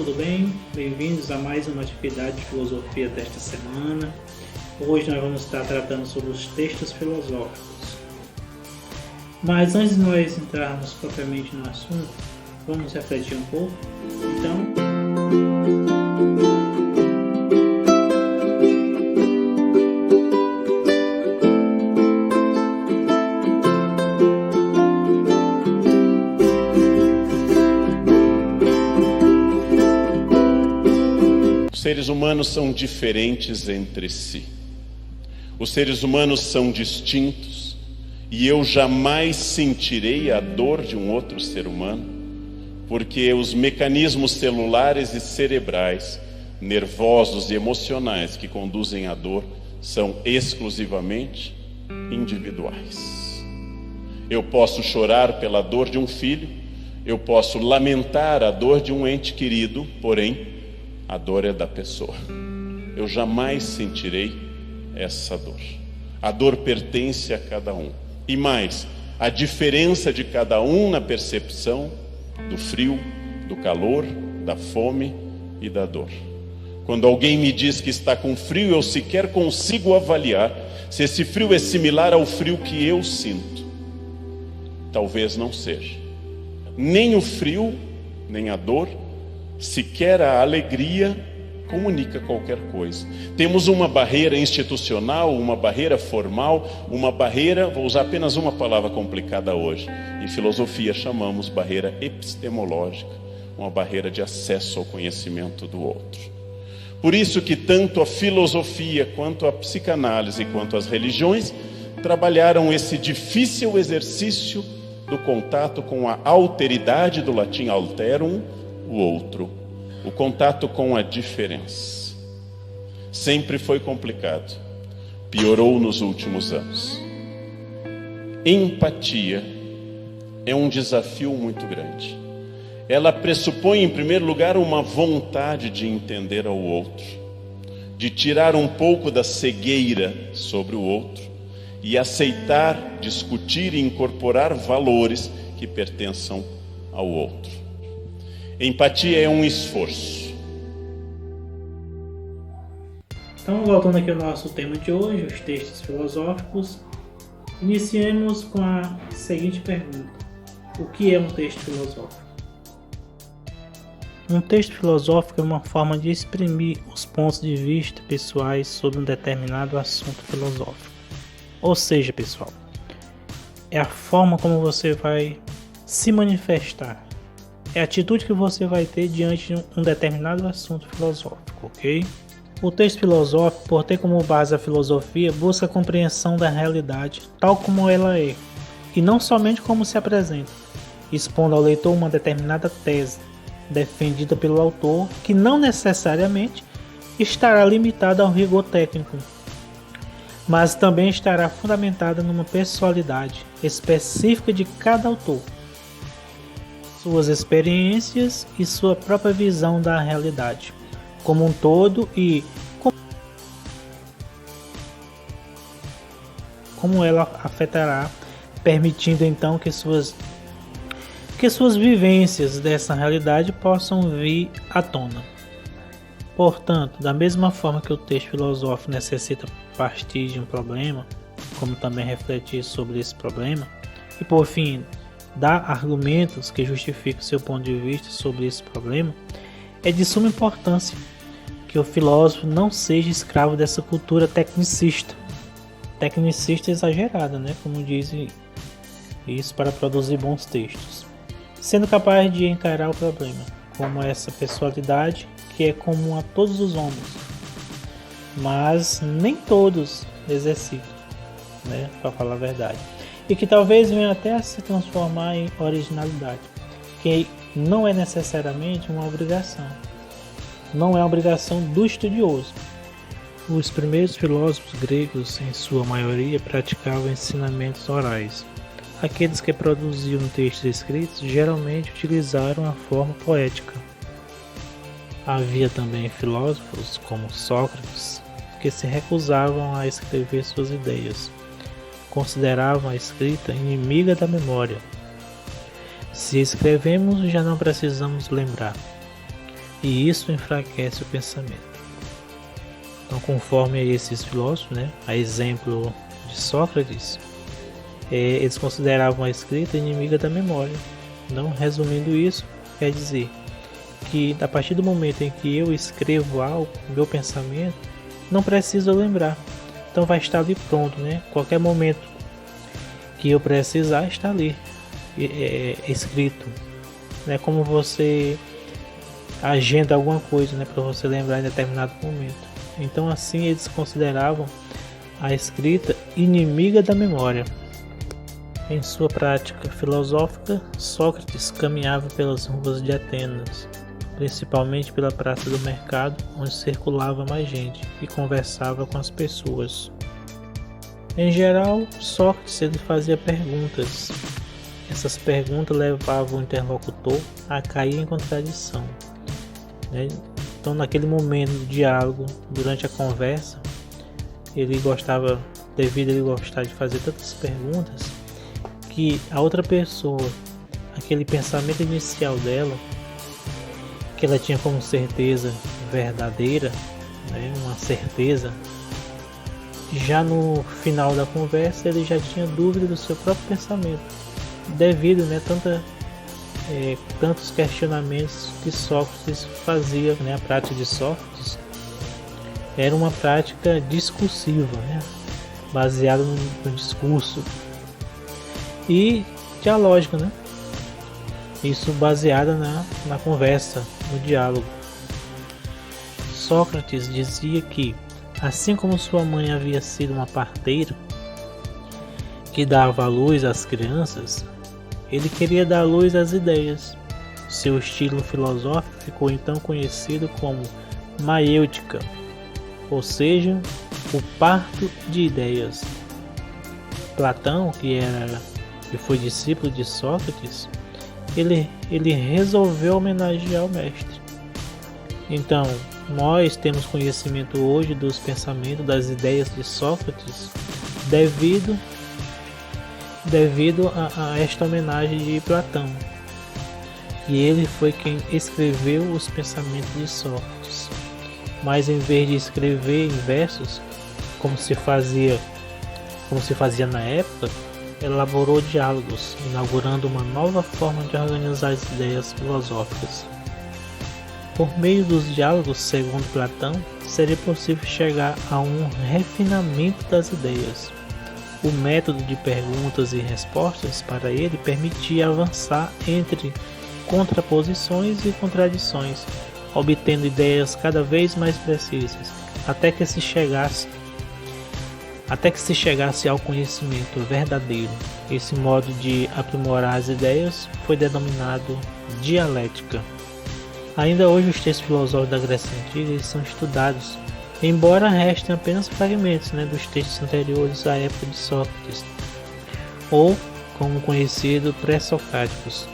tudo bem? Bem-vindos a mais uma atividade de filosofia desta semana. Hoje nós vamos estar tratando sobre os textos filosóficos. Mas antes de nós entrarmos propriamente no assunto, vamos refletir um pouco. Os seres humanos são diferentes entre si. Os seres humanos são distintos e eu jamais sentirei a dor de um outro ser humano, porque os mecanismos celulares e cerebrais, nervosos e emocionais que conduzem à dor são exclusivamente individuais. Eu posso chorar pela dor de um filho, eu posso lamentar a dor de um ente querido, porém a dor é da pessoa. Eu jamais sentirei essa dor. A dor pertence a cada um. E mais, a diferença de cada um na percepção do frio, do calor, da fome e da dor. Quando alguém me diz que está com frio, eu sequer consigo avaliar se esse frio é similar ao frio que eu sinto. Talvez não seja. Nem o frio, nem a dor, sequer a alegria comunica qualquer coisa. Temos uma barreira institucional, uma barreira formal, uma barreira, vou usar apenas uma palavra complicada hoje. Em filosofia chamamos barreira epistemológica, uma barreira de acesso ao conhecimento do outro. Por isso que tanto a filosofia, quanto a psicanálise, quanto as religiões trabalharam esse difícil exercício do contato com a alteridade, do latim alterum, o outro, o contato com a diferença. Sempre foi complicado, piorou nos últimos anos. Empatia é um desafio muito grande. Ela pressupõe, em primeiro lugar, uma vontade de entender ao outro, de tirar um pouco da cegueira sobre o outro e aceitar, discutir e incorporar valores que pertençam ao outro. Empatia é um esforço. Então, voltando aqui ao nosso tema de hoje, os textos filosóficos, iniciemos com a seguinte pergunta: o que é um texto filosófico? Um texto filosófico é uma forma de exprimir os pontos de vista pessoais sobre um determinado assunto filosófico. Ou seja, pessoal, é a forma como você vai se manifestar. É a atitude que você vai ter diante de um determinado assunto filosófico, ok? O texto filosófico, por ter como base a filosofia, busca a compreensão da realidade tal como ela é, e não somente como se apresenta, expondo ao leitor uma determinada tese, defendida pelo autor, que não necessariamente estará limitada ao rigor técnico, mas também estará fundamentada numa pessoalidade específica de cada autor, suas experiências e sua própria visão da realidade como um todo e como ela afetará, permitindo então que suas vivências dessa realidade possam vir à tona. Portanto, da mesma forma que o texto filosófico necessita partir de um problema, como também refletir sobre esse problema, e por fim dar argumentos que justificam seu ponto de vista sobre esse problema, é de suma importância que o filósofo não seja escravo dessa cultura tecnicista exagerada, né? Como dizem isso para produzir bons textos, sendo capaz de encarar o problema como essa pessoalidade que é comum a todos os homens, mas nem todos exercitam, né? Para falar a verdade. E que talvez venha até a se transformar em originalidade, que não é necessariamente uma obrigação. Não é a obrigação do estudioso. Os primeiros filósofos gregos, em sua maioria, praticavam ensinamentos orais. Aqueles que produziam textos escritos geralmente utilizaram a forma poética. Havia também filósofos, como Sócrates, que se recusavam a escrever suas ideias. Consideravam a escrita inimiga da memória. Se escrevemos, já não precisamos lembrar. e isso enfraquece o pensamento. Então, conforme esses filósofos, né, a exemplo de Sócrates, eles consideravam a escrita inimiga da memória. Então, resumindo isso, quer dizer que a partir do momento em que eu escrevo algo, meu pensamento, não preciso lembrar. Então vai estar ali pronto, né? Qualquer momento que eu precisar, está ali escrito. É como você agenda alguma coisa, né, para você lembrar em determinado momento. Então assim eles consideravam a escrita inimiga da memória. Em sua prática filosófica, Sócrates caminhava pelas ruas de Atenas, principalmente pela praça do mercado, onde circulava mais gente e conversava com as pessoas. Em geral, Sócrates ele fazia perguntas. Essas perguntas levavam o interlocutor a cair em contradição, né? Então, naquele momento do diálogo, durante a conversa, devido a ele gostar de fazer tantas perguntas, que a outra pessoa, aquele pensamento inicial dela, que ela tinha como certeza verdadeira, né, uma certeza, já no final da conversa ele já tinha dúvida do seu próprio pensamento, devido, né, tantos questionamentos que Sócrates fazia, né? A prática de Sócrates era uma prática discursiva, né, baseada no discurso e dialógica, né? Isso baseada na conversa, no diálogo. Sócrates dizia que, assim como sua mãe havia sido uma parteira que dava luz às crianças, ele queria dar luz às ideias. Seu estilo filosófico ficou então conhecido como maiêutica, ou seja, o parto de ideias. Platão, que foi discípulo de Sócrates, ele resolveu homenagear o mestre. Então, nós temos conhecimento hoje dos pensamentos, das ideias de Sócrates, devido a esta homenagem de Platão. E ele foi quem escreveu os pensamentos de Sócrates. Mas em vez de escrever em versos, como se fazia na época, elaborou diálogos, inaugurando uma nova forma de organizar as ideias filosóficas. Por meio dos diálogos, segundo Platão, seria possível chegar a um refinamento das ideias. O método de perguntas e respostas para ele permitia avançar entre contraposições e contradições, obtendo ideias cada vez mais precisas, até que se chegasse ao conhecimento verdadeiro. Esse modo de aprimorar as ideias foi denominado dialética. Ainda hoje os textos filosóficos da Grécia Antiga são estudados, embora restem apenas fragmentos, né, dos textos anteriores à época de Sócrates, ou, como conhecido, pré-socráticos.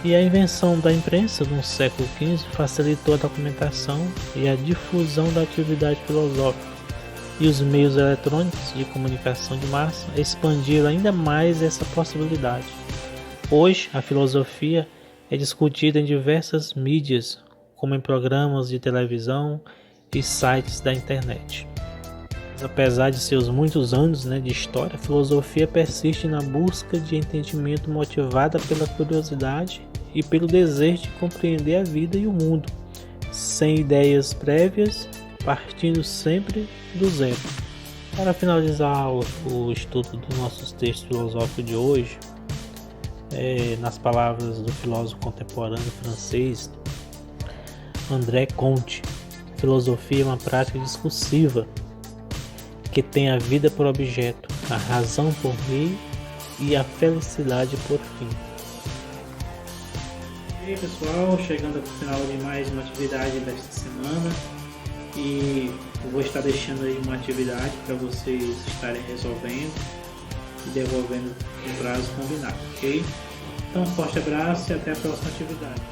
E a invenção da imprensa no século XV facilitou a documentação e a difusão da atividade filosófica, e os meios eletrônicos de comunicação de massa expandiram ainda mais essa possibilidade. Hoje, a filosofia é discutida em diversas mídias, como em programas de televisão e sites da internet. Mas, apesar de seus muitos anos, de história, a filosofia persiste na busca de entendimento motivada pela curiosidade e pelo desejo de compreender a vida e o mundo, sem ideias prévias, partindo sempre do zero. Para finalizar o estudo dos nossos textos filosóficos de hoje, nas palavras do filósofo contemporâneo francês André Comte, filosofia é uma prática discursiva que tem a vida por objeto, a razão por meio e a felicidade por fim. E aí, pessoal, chegando ao final de mais uma atividade desta semana, e eu vou estar deixando aí uma atividade para vocês estarem resolvendo e devolvendo no prazo combinado, ok? Então, um forte abraço e até a próxima atividade.